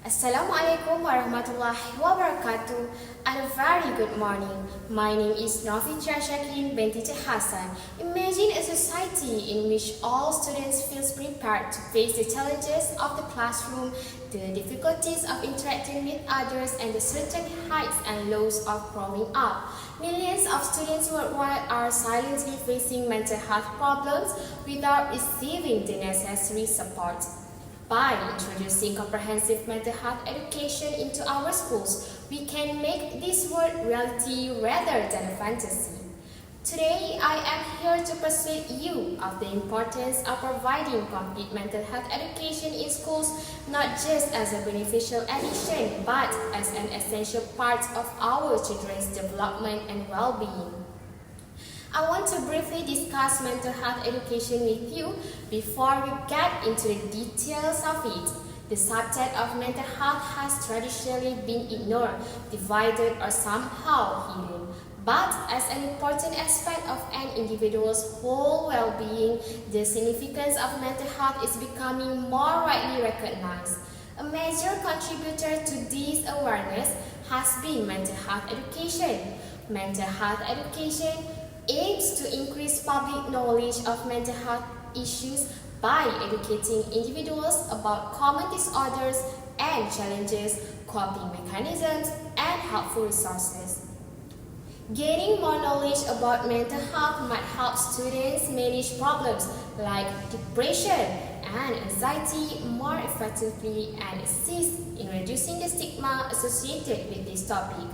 Assalamualaikum warahmatullahi wabarakatuh and a very good morning. My name is Novitra Shakin binti Hassan. Imagine a society in which all students feel prepared to face the challenges of the classroom, the difficulties of interacting with others, and the certain heights and lows of growing up. Millions of students worldwide are silently facing mental health problems without receiving the necessary support. By introducing comprehensive mental health education into our schools, we can make this world reality rather than a fantasy. Today, I am here to persuade you of the importance of providing complete mental health education in schools, not just as a beneficial addition, but as an essential part of our children's development and well-being. I want to briefly discuss mental health education with you before we get into the details of it. The subject of mental health has traditionally been ignored, divided, or somehow hidden. But as an important aspect of an individual's whole well-being, the significance of mental health is becoming more widely recognized. A major contributor to this awareness has been mental health education. Mental health education aims to increase public knowledge of mental health issues by educating individuals about common disorders and challenges, coping mechanisms, and helpful resources. Gaining more knowledge about mental health might help students manage problems like depression and anxiety more effectively and assist in reducing the stigma associated with this topic.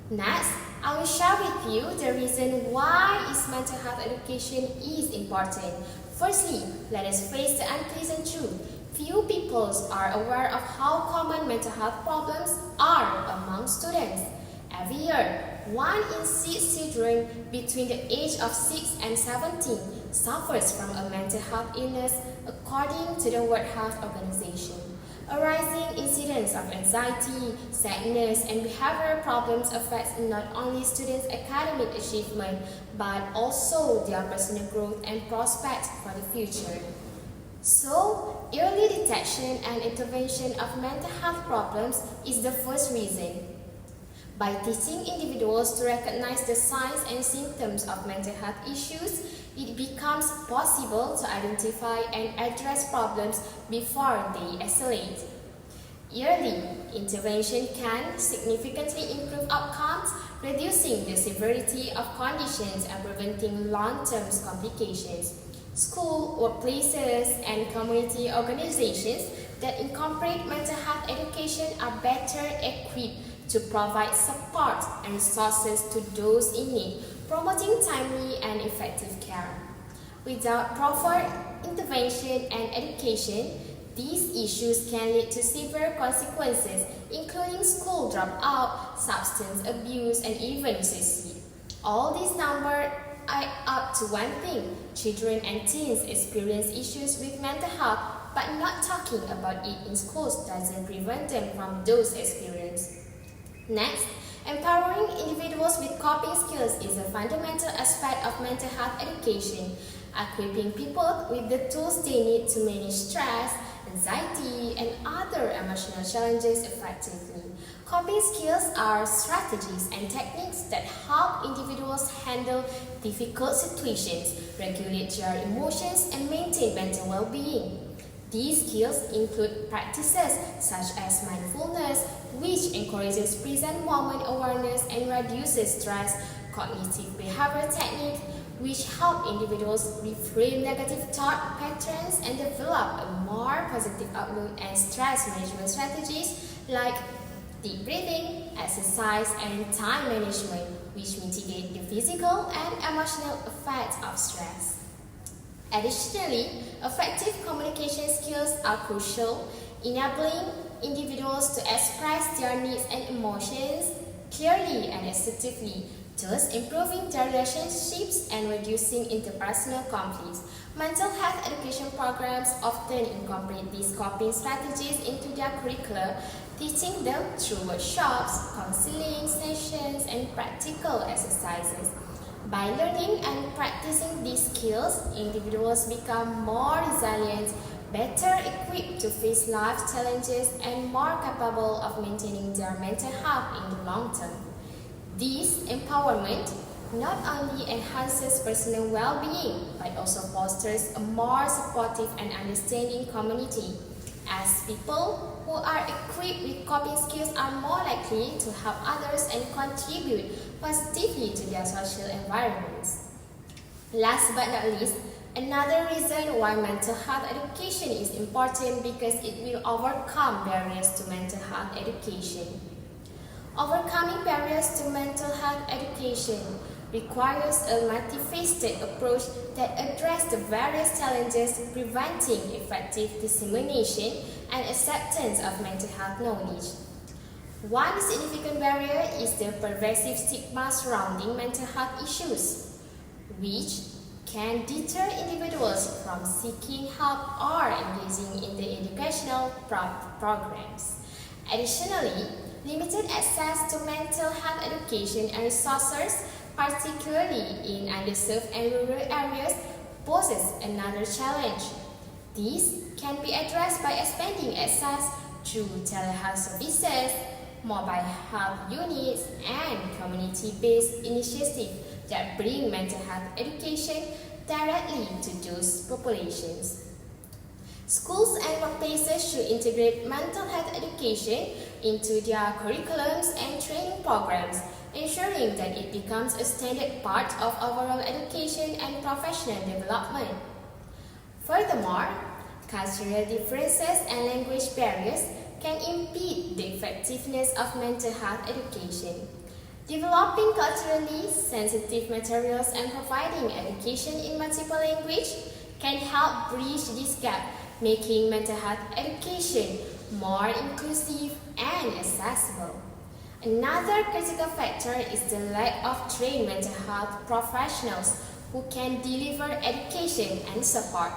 Next, I will share with you the reason why mental health education is important. Firstly, let us face the unpleasant truth. Few people are aware of how common mental health problems are among students. Every year, 1 in 6 children between the age of 6 and 17 suffers from a mental health illness according to the World Health Organization. A rising incidence of anxiety, sadness, and behavioral problems affects not only students' academic achievement, but also their personal growth and prospects for the future. So, early detection and intervention of mental health problems is the first reason. By teaching individuals to recognize the signs and symptoms of mental health issues, it becomes possible to identify and address problems before they escalate. Early intervention can significantly improve outcomes, reducing the severity of conditions and preventing long-term complications. School, workplaces, and community organizations that incorporate mental health education are better equipped to provide support and resources to those in need, promoting timely and effective care. Without proper intervention and education, these issues can lead to severe consequences, including school dropout, substance abuse, and even suicide. All these numbers add up to one thing: children and teens experience issues with mental health, but not talking about it in schools doesn't prevent them from those experiences. Next, empowering individuals with coping skills is a fundamental aspect of mental health education. Equipping people with the tools they need to manage stress, anxiety, and other emotional challenges effectively. Coping skills are strategies and techniques that help individuals handle difficult situations, regulate their emotions, and maintain mental well-being. These skills include practices such as mindfulness, which encourages present moment awareness and reduces stress, cognitive behavior techniques, which help individuals reframe negative thought patterns and develop a more positive outlook, and stress management strategies like deep breathing, exercise, and time management, which mitigate the physical and emotional effects of stress. Additionally, effective communication skills are crucial, enabling individuals to express their needs and emotions clearly and assertively, thus improving their relationships and reducing interpersonal conflicts. Mental health education programs often incorporate these coping strategies into their curricula, teaching them through workshops, counseling sessions, and practical exercises. By learning and practicing these skills, individuals become more resilient, better equipped to face life challenges and more capable of maintaining their mental health in the long term. This empowerment not only enhances personal well-being but also fosters a more supportive and understanding community, as people who are equipped with coping skills are more likely to help others and contribute positively to their social environments. Last but not least, another reason why mental health education is important because it will overcome barriers to mental health education. Overcoming barriers to mental health education requires a multifaceted approach that addresses the various challenges preventing effective dissemination and acceptance of mental health knowledge. One significant barrier is the pervasive stigma surrounding mental health issues, which can deter individuals from seeking help or engaging in the educational programs. Additionally, limited access to mental health education and resources, particularly in underserved and rural areas, poses another challenge. This can be addressed by expanding access through telehealth services, mobile health units, and community-based initiatives that bring mental health education directly to those populations. Schools and workplaces should integrate mental health education into their curriculums and training programs, ensuring that it becomes a standard part of overall education and professional development. Furthermore, cultural differences and language barriers can impede the effectiveness of mental health education. Developing culturally sensitive materials and providing education in multiple languages can help bridge this gap, making mental health education more inclusive and accessible. Another critical factor is the lack of trained mental health professionals who can deliver education and support.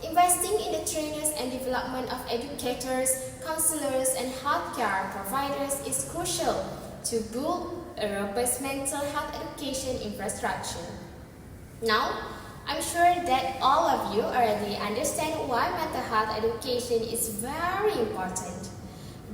Investing in the trainers and development of educators, counselors, and healthcare providers is crucial to build a robust mental health education infrastructure. Now, I'm sure that all of you already understand why mental health education is very important.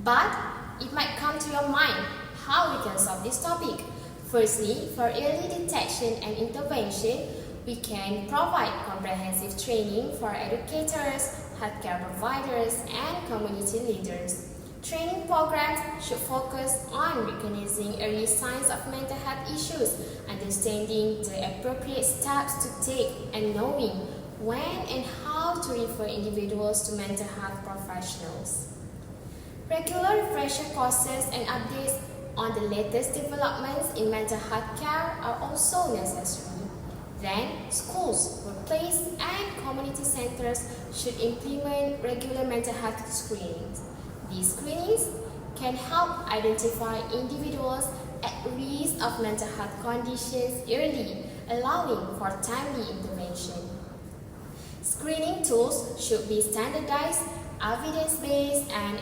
But it might come to your mind how we can solve this topic. Firstly, for early detection and intervention, we can provide comprehensive training for educators, healthcare providers, and community leaders. Training programs should focus on recognizing early signs of mental health issues, understanding the appropriate steps to take, and knowing when and how to refer individuals to mental health professionals. Regular refresher courses and updates on the latest developments in mental health care are also necessary. Then, schools, workplaces, and community centers should implement regular mental health screenings. These screenings can help identify individuals at risk of mental health conditions early, allowing for timely intervention. Screening tools should be standardized, evidence-based, and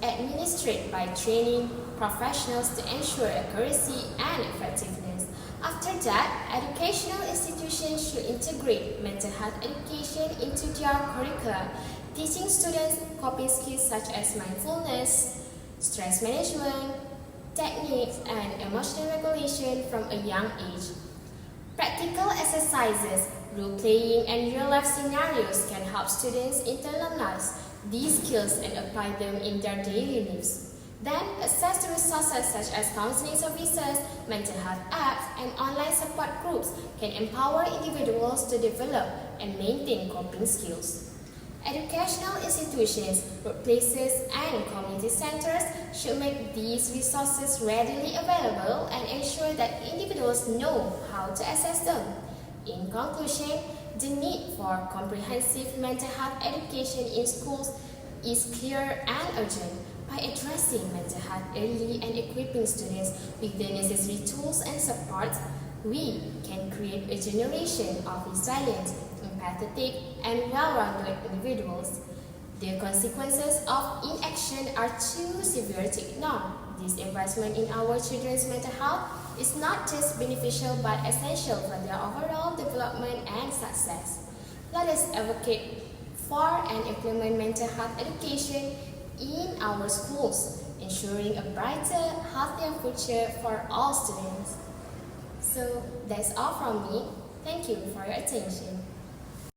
administered by training professionals to ensure accuracy and effectiveness. After that, educational institutions should integrate mental health education into their curricula, teaching students coping skills such as mindfulness, stress management, techniques, and emotional regulation from a young age. Practical exercises, role-playing, and real-life scenarios can help students internalize these skills and apply them in their daily lives. Then, access to resources such as counseling services, mental health apps, and online support groups can empower individuals to develop and maintain coping skills. Educational institutions, workplaces, and community centers should make these resources readily available and ensure that individuals know how to access them. In conclusion, the need for comprehensive mental health education in schools is clear and urgent. By addressing mental health early and equipping students with the necessary tools and support, we can create a generation of resilient, empathetic, and well-rounded individuals. The consequences of inaction are too severe to ignore. This investment in our children's mental health is not just beneficial but essential for their overall development and success. Let us advocate for and implement mental health education in our schools, ensuring a brighter, healthier future for all students. So that's all from me. Thank you for your attention.